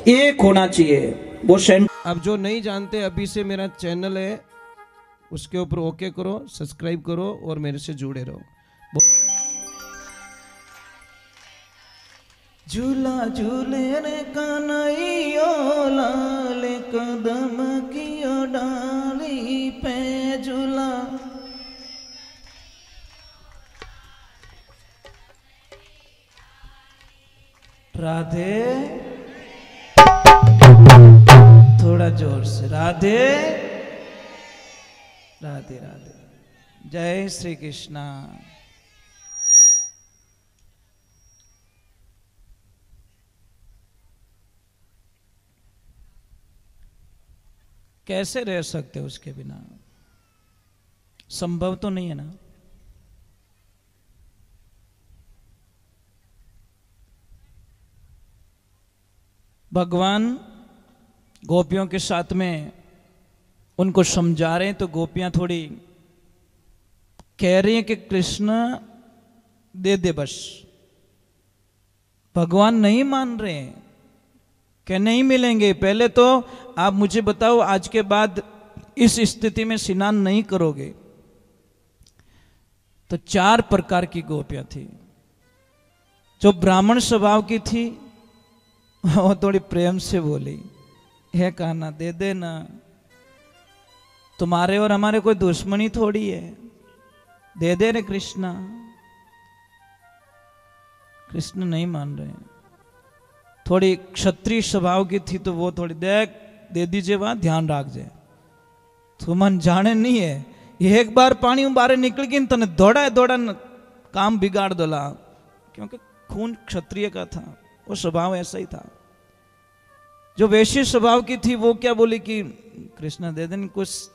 एक होना चाहिए वो सेंटर। अब जो नहीं जानते, अभी से मेरा चैनल है, उसके ऊपर ओके करो, सब्सक्राइब करो और मेरे से जुड़े रहो। झूला झूले रे कन्हैया लाल कदम कियो डाली पे झूला। राधे, थोड़ा जोर से राधे राधे राधे। जय श्री कृष्णा। कैसे रह सकते हो उसके बिना? संभव तो नहीं है ना। भगवान गोपियों के साथ में उनको समझा रहे हैं, तो गोपियां थोड़ी कह रही हैं कि कृष्ण दे दे बस। भगवान नहीं मान रहे हैं कि नहीं मिलेंगे, पहले तो आप मुझे बताओ आज के बाद इस स्थिति में स्नान नहीं करोगे। तो 4 प्रकार की गोपियां थी। जो ब्राह्मण स्वभाव की थी वो थोड़ी प्रेम से बोली, हे कान्हा दे देना, तुम्हारे और हमारे कोई दुश्मनी थोड़ी है, दे दे रे कृष्णा। कृष्ण नहीं मान रहे। थोड़ी क्षत्रिय स्वभाव की थी, तो वो थोड़ी देख दे दीजिए, वहां ध्यान रख जाए, तो मन जाने नहीं है, एक बार पानी बाहर निकल गई तने दौड़ा दौड़ा काम बिगाड़ दोला, क्योंकि खून क्षत्रिय का था, वो स्वभाव ऐसा ही था। जो वैश्य स्वभाव की थी वो क्या बोली कि कृष्ण दे दें, कुछ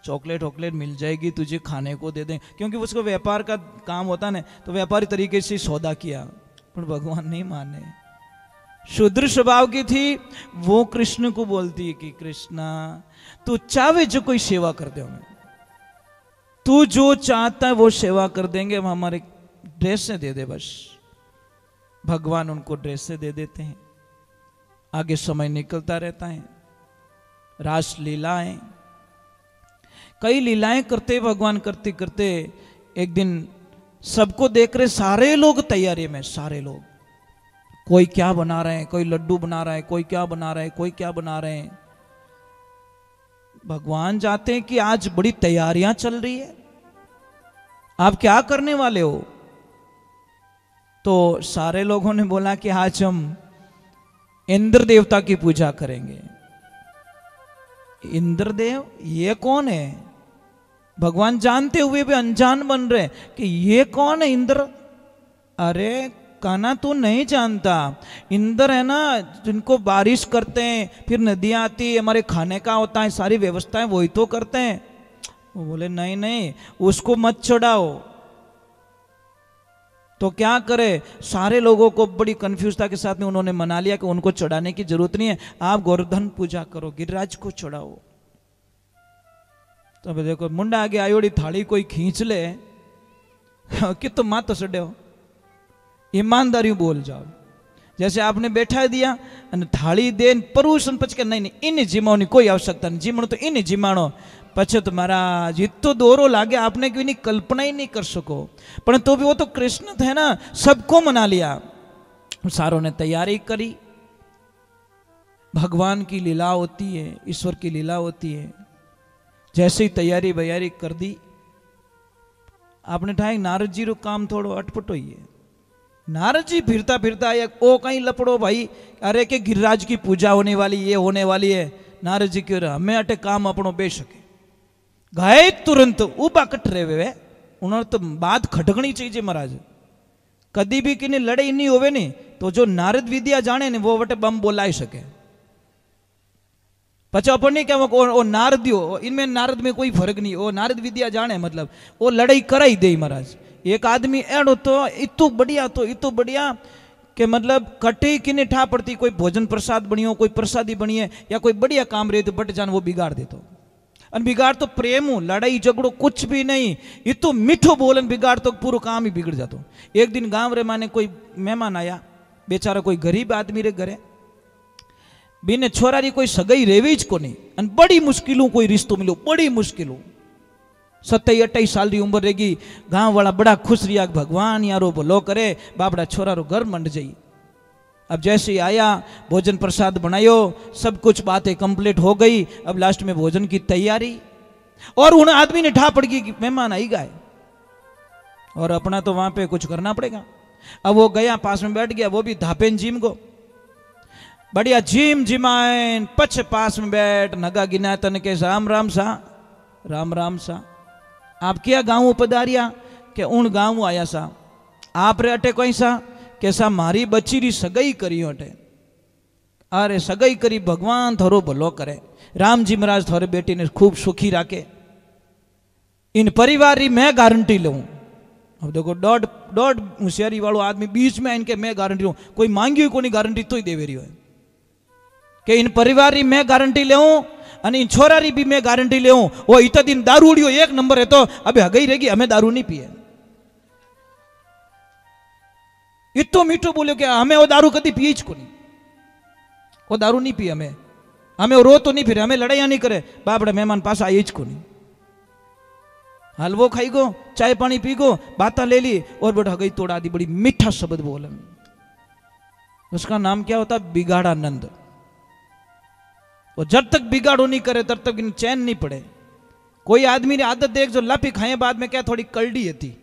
चॉकलेट वॉकलेट मिल जाएगी तुझे खाने को दे दें, क्योंकि उसको व्यापार का काम होता ना, तो व्यापारी तरीके से सौदा किया। पर भगवान नहीं माने। शूद्र स्वभाव की थी, वो कृष्ण को बोलती है कि कृष्णा तू चाहे जो कोई सेवा कर दे हमें, तू जो चाहता है वो सेवा कर देंगे, हम हमारे ड्रेस से दे दे बस। भगवान उनको ड्रेस से दे देते हैं। आगे समय निकलता रहता है, रास लीलाएं, कई लीलाएं करते भगवान, करते करते एक दिन सबको देख रहे सारे लोग तैयारी में, सारे लोग, कोई क्या बना रहे हैं, कोई लड्डू बना रहा है, कोई क्या बना रहा है, कोई क्या बना रहे हैं। भगवान जाते हैं कि आज बड़ी तैयारियां चल रही है, आप क्या करने वाले हो? तो सारे लोगों ने बोला कि आज हम इंद्र देवता की पूजा करेंगे। इंद्रदेव ये कौन है? भगवान जानते हुए भी अनजान बन रहे कि ये कौन है इंद्र। अरे कान्हा तू नहीं जानता, इंद्र है ना जिनको बारिश करते हैं, फिर नदियां आती है, हमारे खाने का होता है, सारी व्यवस्थाएं वही तो करते हैं। वो बोले नहीं नहीं उसको मत चढ़ाओ। तो क्या करे, सारे लोगों को बड़ी कंफ्यूजता के साथ में उन्होंने मना लिया कि उनको चढ़ाने की जरूरत नहीं है, आप गोवर्धन पूजा करो, गिरिराज को चढ़ाओ। तो अब देखो मुंडा आगे आयोड़ी थाली कोई खींच ले कि तुम मां तो सड़े हो, ईमानदारी बोल जाओ। जैसे आपने बैठा दिया थाली दे परूसन पचके नहीं नहीं इन जिमाओ कोई आवश्यकता नहीं, जिमण तो इन जिमाणो पछे तो महाराज इतो दोरो लागे आपने क्यों नहीं कल्पना ही नहीं कर सको। पर तो भी वो तो कृष्ण थे ना, सबको मना लिया, सारों ने तैयारी करी। भगवान की लीला होती है, ईश्वर की लीला होती है। जैसे ही तैयारी बयारी कर दी, आपने ठाई नारद जी रो काम थोड़ो अटपट हुई है। नारद जी फिरता फिरता आया, ओ कहीं लपड़ो भाई, अरे के गिरिराज की पूजा होने वाली, ये होने वाली है। नारद जी क्यों रहा, हमें अटे काम अपनो बे सके गाय तुरंत ऊबा कट रहे वे। उन्होंने तो बात खटकनी चाहिए महाराज, कदी भी किने लड़ाई नहीं होवे नहीं तो जो नारद विद्या जाने ने वो वटे बम बोलाई सके। पचा अपन नहीं क्या वो नारद हो, इनमें नारद में कोई फर्क नहीं, वो नारद विद्या जाने मतलब वो लड़ाई कराई दे महाराज। एक आदमी एड़ो तो इतो बढ़िया, तो इतो बढ़िया कि मतलब कटे किने ठा पड़ती, कोई भोजन प्रसाद बनी हो, कोई प्रसादी बनी है, या कोई बढ़िया काम रहे तो बट जान वो बिगाड़ दे। तो बिगाड़ तो प्रेम हो, लड़ाई झगड़ो कुछ भी नहीं, ये तो मीठो बोलन बिगाड़ तो पूरा काम ही बिगड़ जातो। एक दिन गांव रे माने कोई मेहमान आया, बेचारा कोई गरीब आदमी रे घरे, बीने छोरारी कोई सगाई रेवी ज कोनी अन बड़ी मुश्किलों कोई रिश्तो मिलो, बड़ी मुश्किलों। 27-28 साल की उम्र रहेगी, गांव वाला बड़ा खुश रिया, भगवान यारो भलो करे, बापड़ा छोरा रो घर मंड जाई। अब जैसे ही आया, भोजन प्रसाद बनायो, सब कुछ बातें कंप्लीट हो गई। अब लास्ट में भोजन की तैयारी, और उन आदमी ने ठा पड़ गई कि मेहमान आई गए और अपना तो वहां पे कुछ करना पड़ेगा। अब वो गया, पास में बैठ गया, वो भी धापेन जिम को बढ़िया जिम जिमाइन पछ पास में बैठ नगा गिना तन के राम राम सा, राम राम सा। आप क्या गाँव पधारिया के उन गाँव आया सा, आप रे अटे कोई सा के सा मारी बच्ची री सगाई करी अटे। अरे सगाई करी, भगवान थोरो भलो करे, राम जी महाराज थोरे बेटी ने खूब सुखी राखे। इन परिवार री मैं गारंटी लूं। अब देखो डॉट होशियारी वालों आदमी बीच में इनके मैं गारंटी लूं, कोई मांगी को नहीं गारंटी तो ही देवे रही है कि इन परिवार री मैं गारंटी ले और इन छोरा री भी मैं गारंटी ले। वो इतना दिन दारू उड़ियो एक नंबर है, तो अबे हगई रहेगी, हमें दारू नहीं पिए। इतो मीठो बोलो कि हमें वो दारू कभी पिए को नहीं, वो दारू नहीं पिए, हमें वो रो तो नहीं फिर, हमें लड़ाइया नहीं करे, बापड़े मेहमान पास आए को नहीं। हलवो खाई गो, चाय पानी पी गो, बातें ले ली और बेटा गई तोड़ा दी, बड़ी मीठा शब्द बोला। उसका नाम क्या होता? बिगाड़ानंद। और जब तक बिगाड़ो नहीं करे तब तक चैन नहीं पड़े। कोई आदमी ने आदत देख जो लापी खाए बाद में क्या थोड़ी कलडी थी,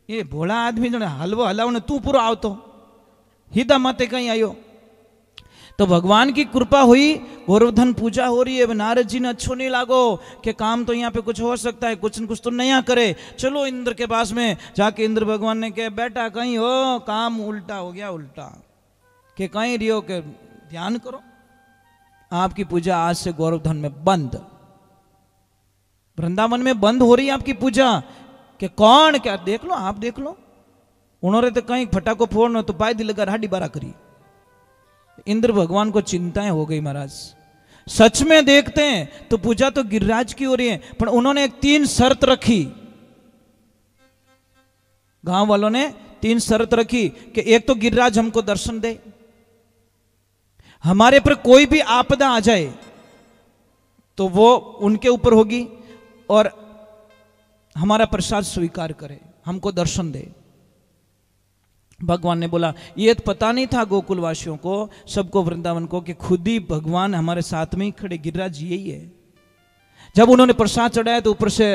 ये भोला आदमी जो हलवो हलाव ने तू पूरा आवतो हिदा माते कहीं आयो। तो भगवान की कृपा हुई, गोवर्धन पूजा हो रही है। नारद जी ने अच्छो नहीं लागो कि काम तो यहाँ पे कुछ हो सकता है, कुछ न कुछ तो नया करे, चलो इंद्र के पास में जाके। इंद्र भगवान ने कहा बेटा कहीं हो, काम उल्टा हो गया, उल्टा के कहीं रियो के ध्यान करो, आपकी पूजा आज से गोवर्धन में बंद, वृंदावन में बंद हो रही है आपकी पूजा। कि कौन? क्या देख लो, आप देख लो, उन्होंने तो कहीं फटाको फोड़ना तो पाए दिल लगा हाडी बारा करी। इंद्र भगवान को चिंताएं हो गई, महाराज सच में देखते हैं तो पूजा तो गिरिराज की हो रही है, पर उन्होंने एक 3 शर्त रखी। गांव वालों ने 3 शर्त रखी कि एक तो गिरिराज हमको दर्शन दे, हमारे पर कोई भी आपदा आ जाए तो वो उनके ऊपर होगी, और हमारा प्रसाद स्वीकार करे, हमको दर्शन दे। भगवान ने बोला ये तो पता नहीं था गोकुलवासियों को, सबको, वृंदावन को, कि खुद ही भगवान हमारे साथ में ही खड़े, गिरिराज यही है। जब उन्होंने प्रसाद चढ़ाया तो ऊपर से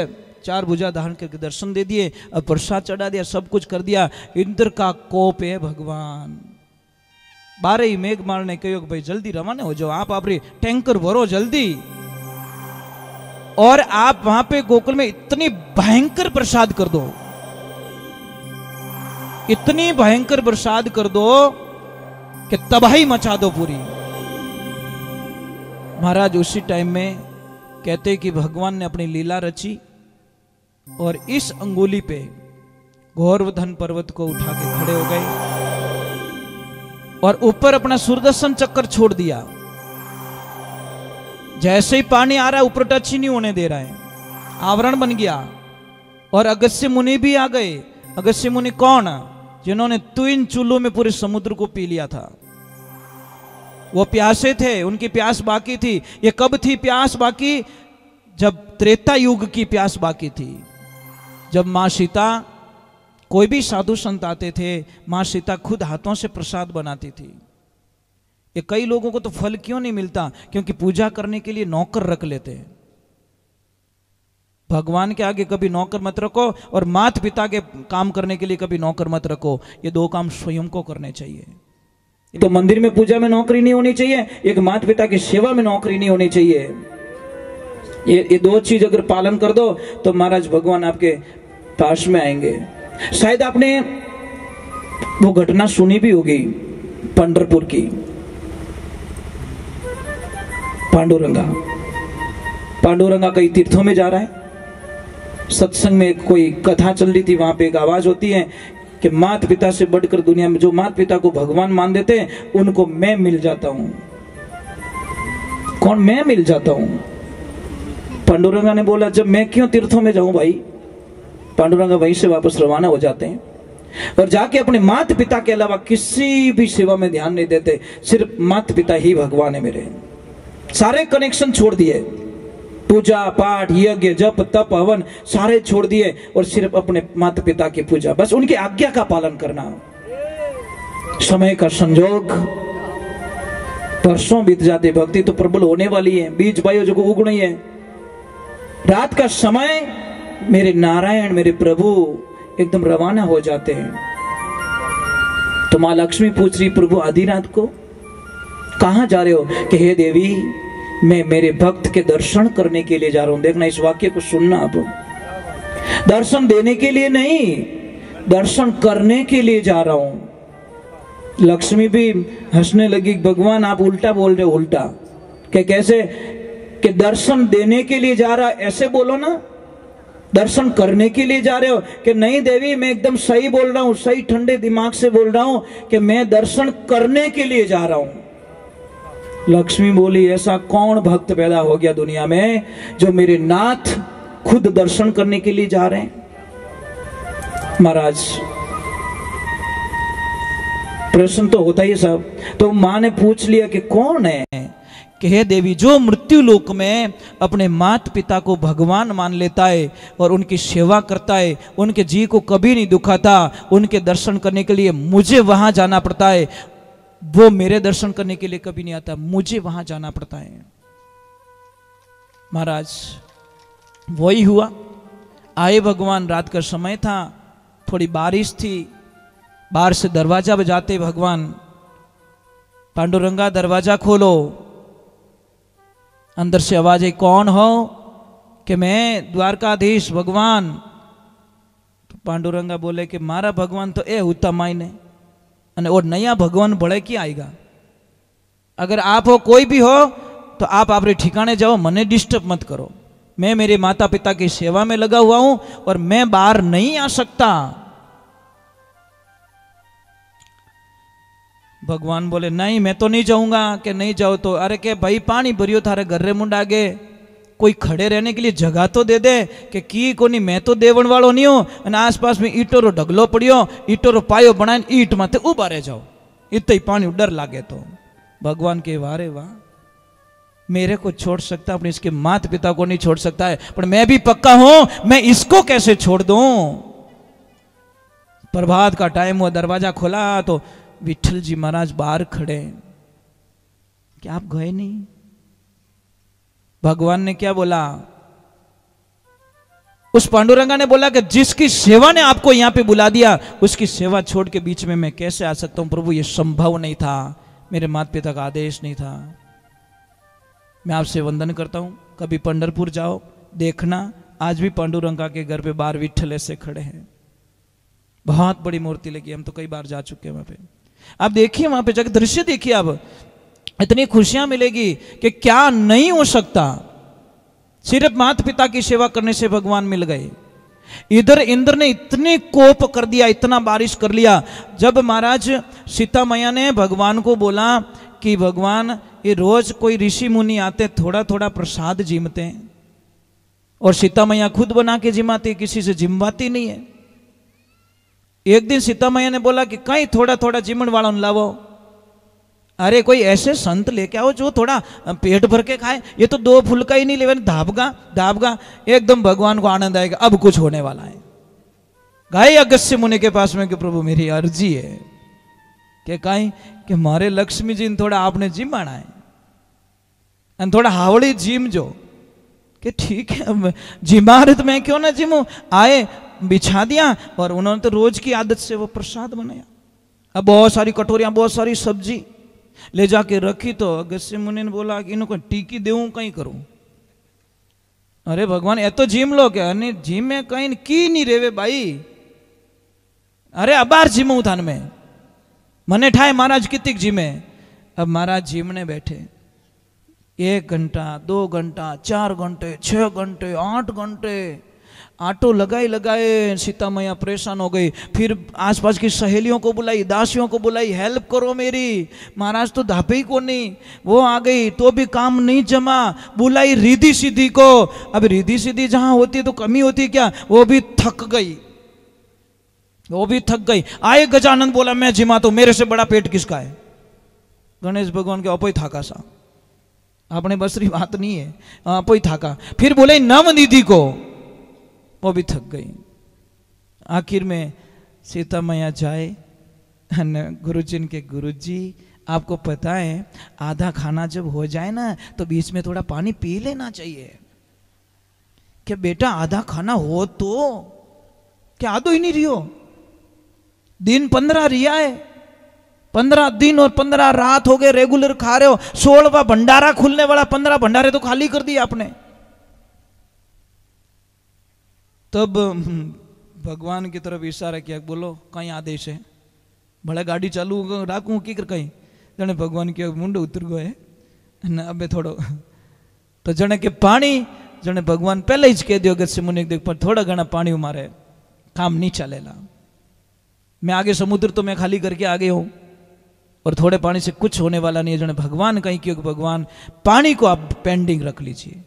4 भुजा धारण करके दर्शन दे दिए, अब प्रसाद चढ़ा दिया, सब कुछ कर दिया। इंद्र का कोप है भगवान। 12 ही मेघ मारने कहो भाई जल्दी रवाना हो जाओ, आप अपनी टैंकर भरो जल्दी, और आप वहां पे गोकुल में इतनी भयंकर प्रसाद कर दो, इतनी भयंकर प्रसाद कर दो कि तबाही मचा दो पूरी। महाराज उसी टाइम में कहते कि भगवान ने अपनी लीला रची और इस अंगुली पे गोवर्धन पर्वत को उठा के खड़े हो गए और ऊपर अपना सुदर्शन चक्र छोड़ दिया। जैसे ही पानी आ रहा है ऊपर टच ही नहीं होने दे रहा है, आवरण बन गया। और अगस्त्य मुनि भी आ गए। अगस्त्य मुनि कौन? जिन्होंने 3 चूल्हों में पूरे समुद्र को पी लिया था। वो प्यासे थे, उनकी प्यास बाकी थी। ये कब थी प्यास बाकी? जब त्रेता युग की प्यास बाकी थी, जब मां सीता, कोई भी साधु संत आते थे, मां सीता खुद हाथों से प्रसाद बनाती थी। ये कई लोगों को तो फल क्यों नहीं मिलता? क्योंकि पूजा करने के लिए नौकर रख लेते हैं। भगवान के आगे कभी नौकर मत रखो, और माता पिता के काम करने के लिए कभी नौकर मत रखो। ये 2 काम स्वयं को करने चाहिए। तो मंदिर में पूजा में नौकरी नहीं होनी चाहिए, एक माता पिता की सेवा में नौकरी नहीं होनी चाहिए। ये 2 चीज अगर पालन कर दो तो महाराज भगवान आपके पास में आएंगे। शायद आपने वो घटना सुनी भी होगी पंढरपुर की, पांडुरंगा कई तीर्थों में जा रहा है, सत्संग में कोई कथा चल रही थी, वहां पे एक आवाज होती है कि माता पिता से बढ़कर दुनिया में जो माता पिता को भगवान मान देते हैं उनको मैं मिल जाता हूं। कौन? मैं मिल जाता हूं। पांडुरंगा ने बोला जब मैं क्यों तीर्थों में जाऊं भाई। पांडुरंगा वहीं से वापस रवाना हो जाते हैं। और जाके अपने माता पिता के अलावा किसी भी सेवा में ध्यान नहीं देते, सिर्फ माता पिता ही भगवान है मेरे। सारे कनेक्शन छोड़ दिए, पूजा पाठ यज्ञ जप तप हवन सारे छोड़ दिए और सिर्फ अपने माता पिता की पूजा, बस उनकी आज्ञा का पालन करना। समय का संजोग, वर्षों बीत जाते, भक्ति तो प्रबल होने वाली है, बीज बायो जो उगनी है। रात का समय मेरे नारायण मेरे प्रभु एकदम रवाना हो जाते हैं। तो माँ लक्ष्मी पूछ रही, प्रभु आधी रात को कहां जा रहे हो? कि हे देवी, मैं मेरे भक्त के दर्शन करने के लिए जा रहा हूं। देखना, इस वाक्य को सुनना। अब दर्शन देने के लिए नहीं, दर्शन करने के लिए जा रहा हूं। लक्ष्मी भी हंसने लगी, भगवान आप उल्टा बोल रहे हो। उल्टा कि कैसे? कि दर्शन देने के लिए जा रहा, ऐसे बोलो ना। दर्शन करने के लिए जा रहे हो? कि नहीं देवी, मैं एकदम सही बोल रहा हूं, सही ठंडे दिमाग से बोल रहा हूं कि मैं दर्शन करने के लिए जा रहा हूं। लक्ष्मी बोली, ऐसा कौन भक्त पैदा हो गया दुनिया में जो मेरे नाथ खुद दर्शन करने के लिए जा रहे हैं? महाराज, प्रश्न तो होता ही सब। तो मां ने पूछ लिया कि कौन है? कि हे देवी, जो मृत्यु लोक में अपने माता पिता को भगवान मान लेता है और उनकी सेवा करता है, उनके जी को कभी नहीं दुखाता, उनके दर्शन करने के लिए मुझे वहां जाना पड़ता है। वो मेरे दर्शन करने के लिए कभी नहीं आता, मुझे वहां जाना पड़ता है। महाराज, वही हुआ। आए भगवान, रात का समय था, थोड़ी बारिश थी। बाहर से दरवाजा बजाते भगवान, पांडुरंगा दरवाजा खोलो। अंदर से आवाज आई, कौन हो? कि मैं द्वारकाधीश भगवान। तो पांडुरंगा बोले कि मारा भगवान तो ए होता मायने, और नया भगवान बड़े की आएगा। अगर आप हो, कोई भी हो, तो आप अपने ठिकाने जाओ, मने डिस्टर्ब मत करो। मैं मेरे माता पिता की सेवा में लगा हुआ हूं और मैं बाहर नहीं आ सकता। भगवान बोले, नहीं मैं तो नहीं जाऊंगा। कि नहीं जाओ तो? अरे के भाई, पानी भरियो थारे घर रे मुंड आगे, कोई खड़े रहने के लिए जगह तो दे दे। कि कोनी, मैं तो देवण वालों नहीं हूं, और आसपास में ईटो रो ढगलो पड़ियो, ईटो रो पायो बनाए ईट माथे उबा रह जाओ, इतना ही पानी डर लागे तो। भगवान के वारे वाह, मेरे को छोड़ सकता, अपने इसके माता पिता को नहीं छोड़ सकता है, पर मैं भी पक्का हूं, मैं इसको कैसे छोड़ दूं। प्रभात का टाइम हुआ, दरवाजा खोला तो विठल जी महाराज बाहर खड़े। क्या आप गए नहीं? भगवान ने क्या बोला? उस पांडुरंगा ने बोला कि जिसकी सेवा ने आपको यहां पे बुला दिया, उसकी सेवा छोड़ के बीच में मैं कैसे आ सकता हूं? प्रभु, ये संभव नहीं था, मेरे माता पिता का आदेश नहीं था। मैं आपसे वंदन करता हूं, कभी पंढरपुर जाओ, देखना आज भी पांडुरंगा के घर पे बाहर विठल ऐसे खड़े हैं। बहुत बड़ी मूर्ति लगी, हम तो कई बार जा चुके हैं वहां पे। आप देखिए, वहां पे जाकर दृश्य देखिए, अब इतनी खुशियां मिलेगी कि क्या नहीं हो सकता। सिर्फ माता पिता की सेवा करने से भगवान मिल गए। इधर इंद्र ने इतने कोप कर दिया, इतना बारिश कर लिया। जब महाराज सीता मैया ने भगवान को बोला कि भगवान, ये रोज कोई ऋषि मुनि आते, थोड़ा थोड़ा प्रसाद जिमते हैं, और सीता मैया खुद बना के जिमाती, किसी से जिमवाती नहीं है। एक दिन सीता मैया ने बोला कि कहीं थोड़ा थोड़ा जिमण वालों लावो। अरे कोई ऐसे संत लेके आओ जो थोड़ा पेट भर के खाए, ये तो 2 फुलका ही नहीं ले, धाबगा। एकदम भगवान को आनंद आएगा, अब कुछ होने वाला है। गए अगस्त्य मुनि के पास में कि प्रभु मेरी अर्जी है कि कहीं कि मारे लक्ष्मी जी ने थोड़ा आपने जिमाना है, और थोड़ा हावड़ी जिम जो। कि ठीक है, जिमार तो मैं क्यों ना जिमू। आए, बिछा दिया, और उन्होंने तो रोज की आदत से वो प्रसाद बनाया। अब बहुत सारी कटोरियां, बहुत सारी सब्जी ले जाके रखी। तो अगस्त्य मुनि ने बोला कि इनको टीकी देऊं, कहीं करूं। अरे भगवान, ये तो जिम लो क्या? नहीं, जिम में कहीं की नहीं रेवे भाई। अरे अबार जिमू थान में मने ठाए महाराज कितिक जिमे। अब महाराज जिमने बैठे, 1 घंटा 2 घंटा 4 घंटे 6 घंटे 8 घंटे आटो लगाए। सीता मैया परेशान हो गई। फिर आसपास की सहेलियों को बुलाई, दासियों को बुलाई, हेल्प करो मेरी। महाराज तो धापे ही को नहीं, वो आ गई तो भी काम नहीं जमा। बुलाई रिद्धि सिद्धि को। अब रिद्धि सिद्धि जहां होती है तो कमी होती है क्या? वो भी थक गई। वो भी थक गई। आए गजानन, बोला मैं जिमाता हूं, मेरे से बड़ा पेट किसका है। गणेश भगवान के अपो थाका सा, आपने बसरी बात नहीं है, अपो ही थाका। फिर बोले नवनिधि को, वो भी थक गई। आखिर में सीता मैया जाए, गुरुजी के गुरुजी आपको पता है आधा खाना जब हो जाए ना तो बीच में थोड़ा पानी पी लेना चाहिए। क्या बेटा आधा खाना हो तो क्या आधो ही नहीं रही हो? दिन 15 रिया है, 15 दिन और 15 रात हो गए रेगुलर खा रहे हो। 16वां भंडारा खुलने वाला, 15 भंडारे तो खाली कर दिए आपने। तब भगवान की तरफ इशारा किया, बोलो कहीं आदेश है, भले गाड़ी चालू राखू की कर कहीं। जने भगवान के मुंड उतर गए न अबे थोड़ो तो जने के पानी, जने भगवान पहले ही कह दियो अगस्त्य मुनि देख पर थोड़ा घना पानी मारे काम नहीं चलेला। मैं आगे समुद्र तो मैं खाली करके आ गया हूं और थोड़े पानी से कुछ होने वाला नहीं है। जने भगवान कहीं क्यों, भगवान पानी को आप पेंडिंग रख लीजिए।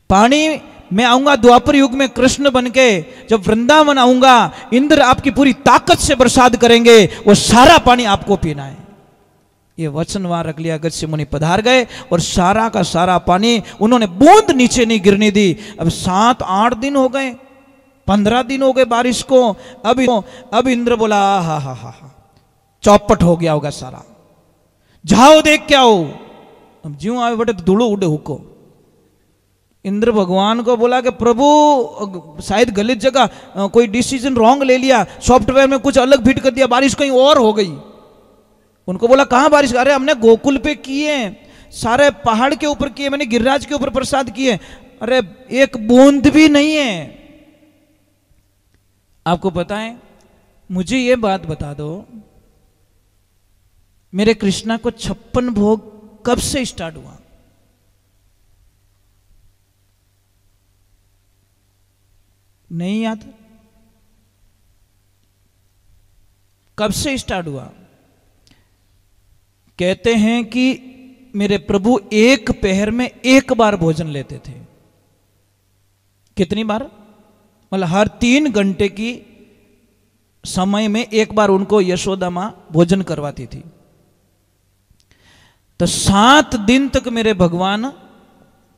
पानी मैं आऊंगा द्वापर युग में कृष्ण बनके, जब वृंदावन आऊंगा इंद्र आपकी पूरी ताकत से बरसात करेंगे, वो सारा पानी आपको पीना है। ये वचन वहां रख लिया। अगस्त्य मुनि पधार गए और सारा का सारा पानी उन्होंने बूंद नीचे नहीं गिरने दी। अब 7-8 दिन हो गए, 15 दिन हो गए बारिश को। अब इंद्र बोला हा हा हा हा, चौपट हो गया होगा सारा, जाओ देख क्या हो। अब ज्यों आए बटे धूड़ो उड़े हुको। इंद्र भगवान को बोला कि प्रभु शायद गलत जगह कोई डिसीजन रॉन्ग ले लिया, सॉफ्टवेयर में कुछ अलग फिट कर दिया, बारिश कहीं और हो गई। उनको बोला कहां बारिश? अरे हमने गोकुल पे किए, सारे पहाड़ के ऊपर किए, मैंने गिरिराज के ऊपर प्रसाद किए, अरे एक बूंद भी नहीं है। आपको पता है, मुझे ये बात बता दो, मेरे कृष्णा को 56 भोग कब से स्टार्ट हुआ? नहीं याद? कब से स्टार्ट हुआ? कहते हैं कि मेरे प्रभु एक पहर में एक बार भोजन लेते थे। कितनी बार? मतलब हर 3 घंटे की समय में एक बार उनको यशोदा मां भोजन करवाती थी। तो 7 दिन तक मेरे भगवान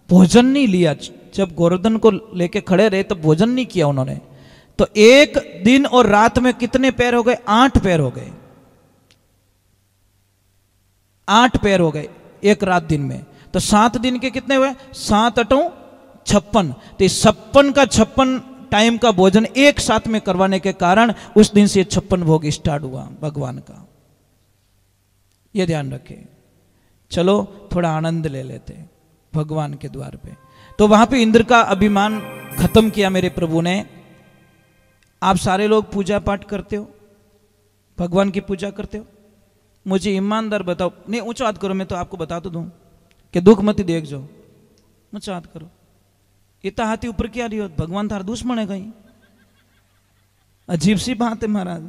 भोजन नहीं लिया। जब गोवर्धन को लेके खड़े रहे तो भोजन नहीं किया उन्होंने। तो एक दिन और रात में कितने पैर हो गए? 8 पैर हो गए। 8 पैर हो गए एक रात दिन में। तो 7 दिन के कितने हुए? 7 8 56। तो 56 का 56 टाइम का भोजन एक साथ में करवाने के कारण उस दिन से 56 भोग स्टार्ट हुआ भगवान का। ये ध्यान रखें। चलो थोड़ा आनंद ले लेते भगवान के द्वार पे। तो वहां पे इंद्र का अभिमान खत्म किया मेरे प्रभु ने। आप सारे लोग पूजा पाठ करते हो, भगवान की पूजा करते हो? मुझे ईमानदार बताओ। नहीं ऊंचा हाथ करो, मैं तो आपको बता तो दूं कि दुख मत देख जो। ऊंचा हाथ करो। इतना हाथी ऊपर क्या रही हो? भगवान थार दुश्मन है कहीं? अजीब सी बात है महाराज।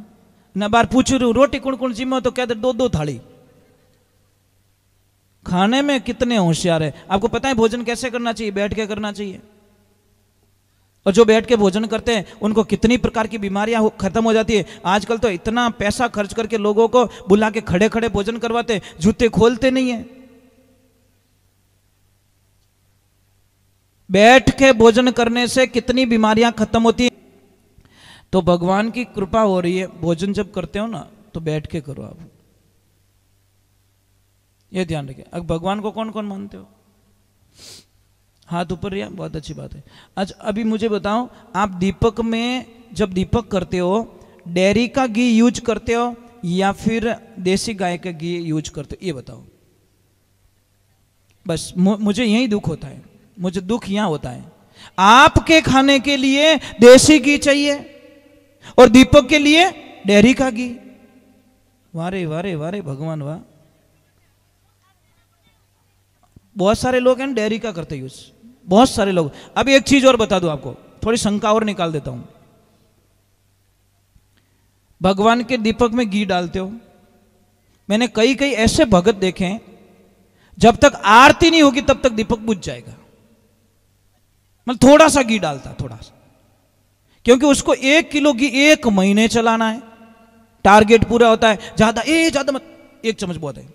न बार पूछ रही रोटी कौन कौन जिम्मा, तो कहते 2-2 थाली। खाने में कितने होशियार है। आपको पता है भोजन कैसे करना चाहिए? बैठ के करना चाहिए। और जो बैठ के भोजन करते हैं उनको कितनी प्रकार की बीमारियां खत्म हो जाती है। आजकल तो इतना पैसा खर्च करके लोगों को बुला के खड़े खड़े भोजन करवाते, जूते खोलते नहीं है। बैठ के भोजन करने से कितनी बीमारियां खत्म होती है। तो भगवान की कृपा हो रही है। भोजन जब करते हो ना तो बैठ के करो आप, ये ध्यान रखिए। अब भगवान को कौन कौन मानते हो? हाथ ऊपर रिया, बहुत अच्छी बात है। अच्छा अभी मुझे बताओ, आप दीपक में जब दीपक करते हो डेयरी का घी यूज करते हो या फिर देसी गाय का घी यूज करते हो? ये बताओ। बस मुझे यही दुख होता है, मुझे दुख यहां होता है। आपके खाने के लिए देसी घी चाहिए और दीपक के लिए डेयरी का घी। वारे वारे वारे भगवान वाह। बहुत सारे लोग हैं डेयरी का करते यूज, बहुत सारे लोग। अब एक चीज और बता दूं आपको, थोड़ी शंका और निकाल देता हूं। भगवान के दीपक में घी डालते हो? मैंने कई कई ऐसे भगत देखे हैं, जब तक आरती नहीं होगी तब तक दीपक बुझ जाएगा। मतलब थोड़ा सा घी डालता, थोड़ा सा, क्योंकि उसको 1 किलो घी 1 महीने चलाना है, टारगेट पूरा होता है। ज्यादा मत, 1 चम्मच बहुत है।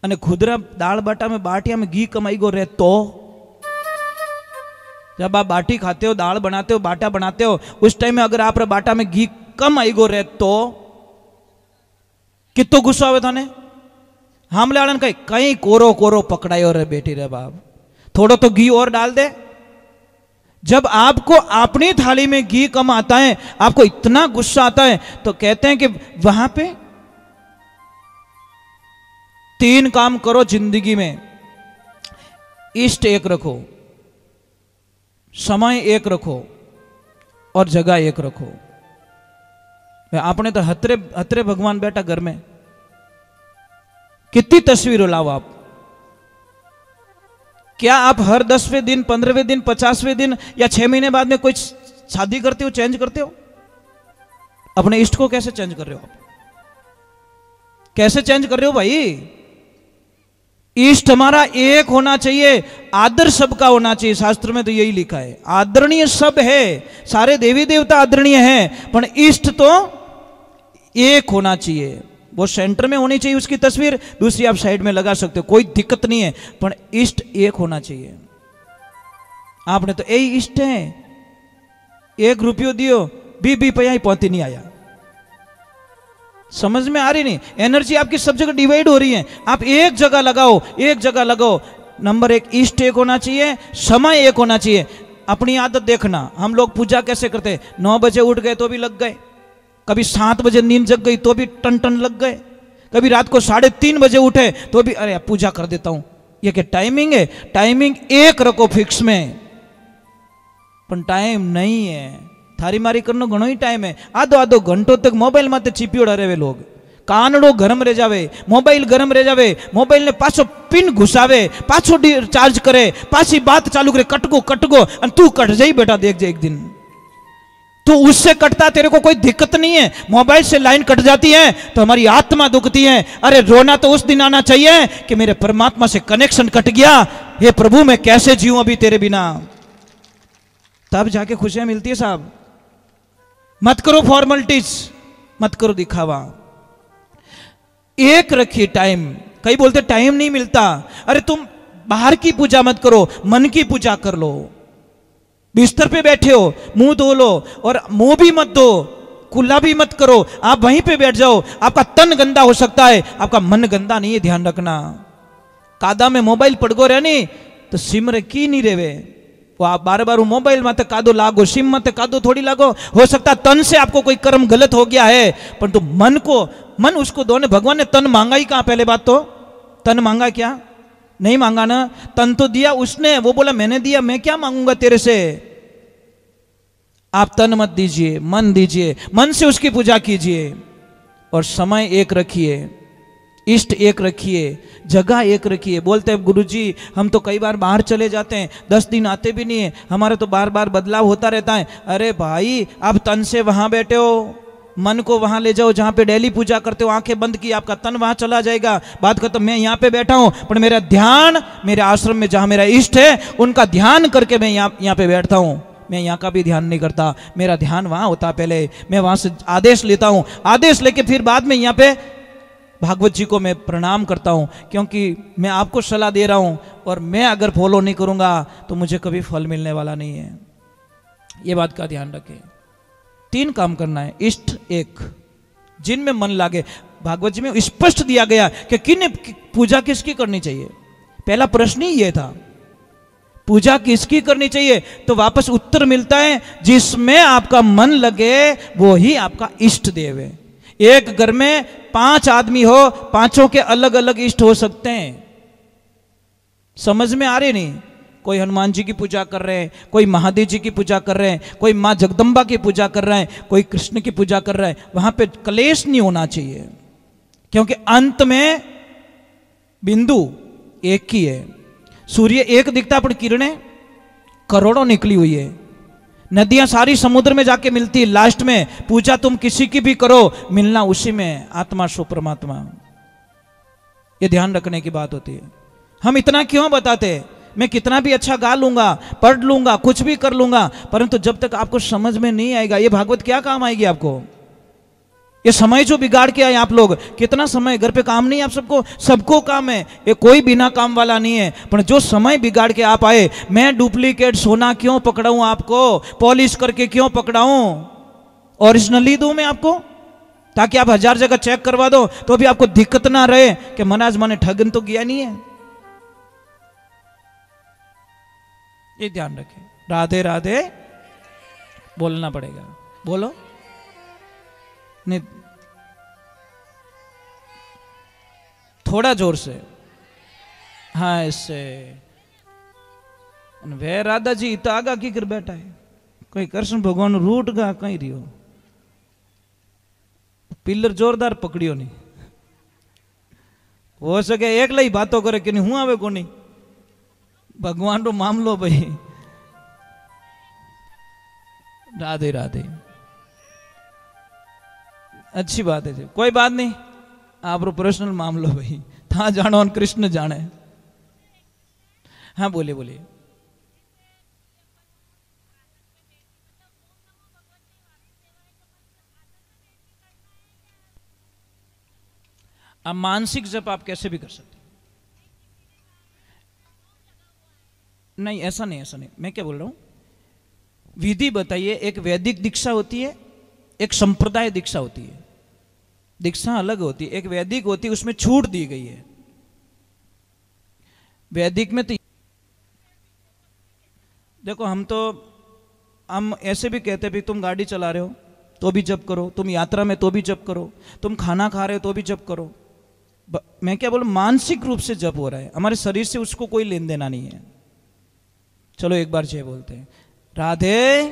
અને खुदरा दाल बाटा में बाटिया में घी कमाई गो रहे तो जब आप बाटी खाते हो, दाल बनाते हो, बाटा बनाते हो, उस टाइम में अगर आप बाटा में घी कम आई गो रहे तो कितो गुस्सा आवे थाने? हमले वाले कहीं कहीं कोरो कोरो पकड़ायो रे बेटी रे बाप, थोड़ा तो घी और डाल दे। जब आपको अपनी थाली में घी कम आता है, आपको इतना गुस्सा आता है, तो कहते हैं कि वहां पे 3 काम करो जिंदगी में। इष्ट एक रखो, समय एक रखो और जगह एक रखो। आपने तो हतरे भगवान बैठा घर में, कितनी तस्वीरों लाओ आप। क्या आप हर 10वें दिन, 15वें दिन, 50वें दिन या 6 महीने बाद में कोई शादी करते हो, चेंज करते हो? अपने इष्ट को कैसे चेंज कर रहे हो आप? कैसे चेंज कर रहे हो भाई? इष्ट हमारा एक होना चाहिए, आदर सबका होना चाहिए। शास्त्र में तो यही लिखा है, आदरणीय सब है, सारे देवी देवता आदरणीय हैं, पर इष्ट तो एक होना चाहिए। वो सेंटर में होनी चाहिए उसकी तस्वीर, दूसरी आप साइड में लगा सकते हो, कोई दिक्कत नहीं है, पर इष्ट एक होना चाहिए। आपने तो यही इष्ट है, 1 रुपयो दियो, 20 पैसा ही पहुंची नहीं आया। समझ में आ रही नहीं? एनर्जी आपकी सब जगह डिवाइड हो रही है, आप एक जगह लगाओ, एक जगह लगाओ। नंबर 1 इष्ट एक होना चाहिए, समय एक होना चाहिए। अपनी आदत देखना, हम लोग पूजा कैसे करते? 9 बजे उठ गए तो भी लग गए, कभी 7 बजे नींद जग गई तो भी टन टन लग गए, कभी रात को 3:30 बजे उठे तो भी अरे पूजा कर देता हूं। ये क्या टाइमिंग है? टाइमिंग एक रखो फिक्स में, पर टाइम नहीं है। थारी मारी करनो घणो ही टाइम है। आधो घंटो तक मोबाइल माते चिपियोड़ा रहे वे लोग, कानड़ो गरम रह जावे, मोबाइल गरम रह जावे, मोबाइल ने पाछो पिन घुसावे, पाछो चार्ज करे, पाछी बात चालू करे, कटगो और तू कट जाई बेटा, देख जा एक दिन तो उससे कटता, तेरे को कोई दिक्कत नहीं है। मोबाइल से लाइन कट जाती है तो हमारी आत्मा दुखती है। अरे रोना तो उस दिन आना चाहिए कि मेरे परमात्मा से कनेक्शन कट गया, हे प्रभु मैं कैसे जीऊं अभी तेरे बिना, तब जाके खुशियां मिलती है साहब। मत करो फॉर्मेलिटीज, मत करो दिखावा, एक रखिए टाइम। कई बोलते टाइम नहीं मिलता, अरे तुम बाहर की पूजा मत करो, मन की पूजा कर लो। बिस्तर पे बैठे हो, मुंह धो लो, और मुंह भी मत धो, कुल्ला भी मत करो, आप वहीं पे बैठ जाओ। आपका तन गंदा हो सकता है, आपका मन गंदा नहीं है, ध्यान रखना। कादा में मोबाइल पड़गो रहे नहीं तो सिमरे की नहीं रेवे, वो आप बार बार मोबाइल मत कादो लागो, सिम मत कादो थोड़ी लागो। हो सकता तन से आपको कोई कर्म गलत हो गया है, परंतु मन उसको दो ने। भगवान ने तन मांगा ही कहां? पहले बात तो तन मांगा क्या? नहीं मांगा ना। तन तो दिया उसने, वो बोला मैंने दिया, मैं क्या मांगूंगा तेरे से। आप तन मत दीजिए, मन दीजिए, मन से उसकी पूजा कीजिए। और समय एक रखिए, इष्ट एक रखिए, जगह एक रखिए। बोलते हैं गुरुजी हम तो कई बार बाहर चले जाते हैं, 10 दिन आते भी नहीं है, हमारा तो बार बार बदलाव होता रहता है। अरे भाई आप तन से वहां बैठे हो, मन को वहां ले जाओ जहां पे डेली पूजा करते हो। आंखें बंद की, आपका तन वहां चला जाएगा, बात खत्म। मैं यहाँ पे बैठा हूं, पर मेरा ध्यान मेरे आश्रम में जहां मेरा इष्ट है उनका ध्यान करके मैं यहाँ पे बैठता हूं। मैं यहाँ का भी ध्यान नहीं करता, मेरा ध्यान वहां होता। पहले मैं वहां से आदेश लेता हूं, आदेश लेके फिर बाद में यहाँ पे भागवत जी को मैं प्रणाम करता हूं, क्योंकि मैं आपको सलाह दे रहा हूं, और मैं अगर फॉलो नहीं करूंगा तो मुझे कभी फल मिलने वाला नहीं है। ये बात का ध्यान रखें। 3 काम करना है, इष्ट एक, जिनमें मन लागे। भागवत जी में स्पष्ट दिया गया कि किन पूजा किसकी करनी चाहिए। पहला प्रश्न ही यह था, पूजा किसकी करनी चाहिए? तो वापस उत्तर मिलता है, जिसमें आपका मन लगे वो ही आपका इष्ट देव है। एक घर में 5 आदमी हो, 5 के अलग अलग इष्ट हो सकते हैं। समझ में आ रही नहीं? कोई हनुमान जी की पूजा कर रहे हैं, कोई महादेव जी की पूजा कर रहे हैं, कोई माँ जगदम्बा की पूजा कर रहे हैं, कोई कृष्ण की पूजा कर रहा है। वहां पे क्लेश नहीं होना चाहिए, क्योंकि अंत में बिंदु एक ही है। सूर्य एक दिखता, पर किरणें करोड़ों निकली हुई है। नदियां सारी समुद्र में जाके मिलती है। लास्ट में पूजा तुम किसी की भी करो, मिलना उसी में, आत्मा सो परमात्मा। ये ध्यान रखने की बात होती है। हम इतना क्यों बताते? मैं कितना भी अच्छा गा लूंगा, पढ़ लूंगा, कुछ भी कर लूंगा, परंतु जब तक आपको समझ में नहीं आएगा ये भागवत क्या काम आएगी आपको? ये समय जो बिगाड़ के आए आप लोग, कितना समय घर पे काम नहीं, आप सबको काम है, ये कोई बिना काम वाला नहीं है, पर जो समय बिगाड़ के आप आए, मैं डुप्लीकेट सोना क्यों पकड़ाऊं आपको, पॉलिश करके क्यों पकड़ाऊं, ओरिजिनली दूं मैं आपको, ताकि आप 1000 जगह चेक करवा दो तो भी आपको दिक्कत ना रहे कि महाराज मैंने ठगन तो किया नहीं है। ये ध्यान रखें। राधे राधे बोलना पड़ेगा, बोलो नहीं, थोड़ा जोर से, हाँ ऐसे। वे राधा जी तो आगा की कर बैठा है, कोई कृष्ण भगवान रूट गा कहीं रियो, पिलर जोरदार पकड़ियो नहीं, हो सके एक ही बातों करे कि नहीं हूं आवे को नहीं, भगवान रो मामलो भाई। राधे राधे, अच्छी बात है जी, कोई बात नहीं, आप रो पर्सनल मामलो भाई, था जानो और कृष्ण जाने। हाँ बोलिए बोलिए। अब मानसिक जप आप कैसे भी कर सकते, नहीं ऐसा नहीं, ऐसा नहीं, मैं क्या बोल रहा हूं, विधि बताइए। एक वैदिक दीक्षा होती है, एक संप्रदाय दीक्षा होती है, दीक्षा अलग होती है। एक वैदिक होती है, उसमें छूट दी गई है। वैदिक में तो देखो, हम ऐसे भी कहते हैं भी तुम गाड़ी चला रहे हो तो भी जप करो, तुम यात्रा में तो भी जप करो, तुम खाना खा रहे हो तो भी जप करो। मैं क्या बोलूं, मानसिक रूप से जप हो रहा है, हमारे शरीर से उसको कोई लेन देना नहीं है। चलो एक बार जय बोलते हैं, राधे।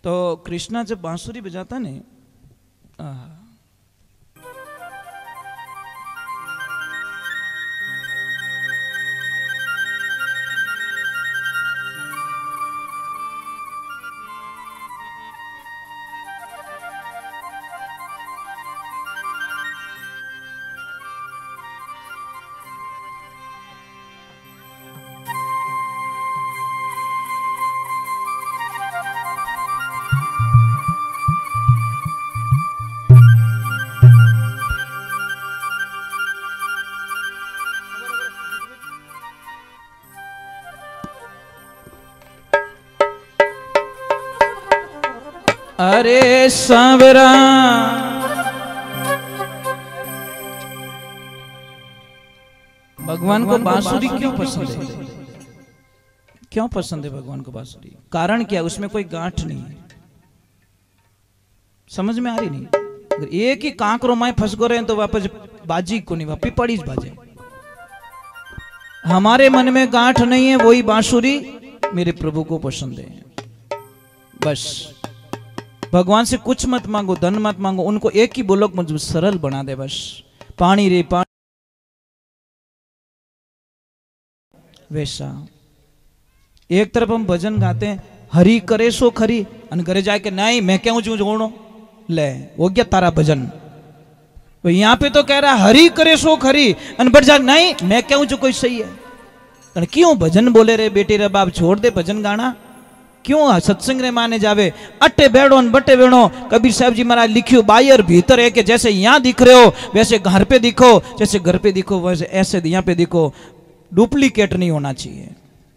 तो कृष्णा जब बांसुरी बजाता ने, अरे सांवरा भगवान को बांसुरी क्यों पसंद है, क्यों पसंद है भगवान को बांसुरी? कारण क्या है? उसमें कोई गांठ नहीं है, समझ में आ रही नहीं? अगर एक ही कांकरो माए फंस गो रहे हैं तो वापस बाजी को नहीं, वापस पड़ी बाजे। हमारे मन में गांठ नहीं है, वही बांसुरी मेरे प्रभु को पसंद है। बस भगवान से कुछ मत मांगो, धन मत मांगो, उनको एक ही बोलो, मुझे सरल बना दे बस। पानी रे पानी, वैसा। एक तरफ हम भजन गाते हैं, हरि करे सो खरी, और घरे जाके नहीं मैं क्यों जू जोड़ो, ले वो क्या तारा भजन। तो यहाँ पे तो कह रहा है हरि करे सो खरी, और बढ़ जा नहीं मैं क्यों जो कोई सही है। क्यों भजन बोले रे बेटी रे बाप, छोड़ दे भजन गाना, क्यों सत्संग रे माने जावे, अट्टे बैठो बट्टे बैठो। कबीर साहब जी महाराज लिखियो, बाहर भीतर है कि जैसे यहाँ दिख रहे हो वैसे घर पे दिखो, जैसे घर पे दिखो वैसे ऐसे यहाँ पे दिखो, डुप्लीकेट नहीं होना चाहिए।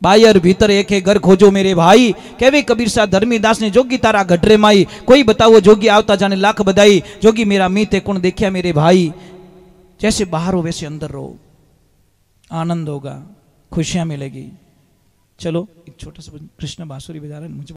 बाहर भीतर एक है, घर खोजो मेरे भाई, कहवे कबीर साहब धर्मी दास ने, जोगी तारा गडरे माई, कोई बताओ जोगी आवता जाने लाख बधाई, जोगी मेरा मीत है कौन देखिया मेरे भाई। जैसे बाहर हो वैसे अंदर रहो, आनंद होगा, खुशियां मिलेगी। चलो एक छोटा सा कृष्ण बांसुरी बजा रहे हैं, मुझे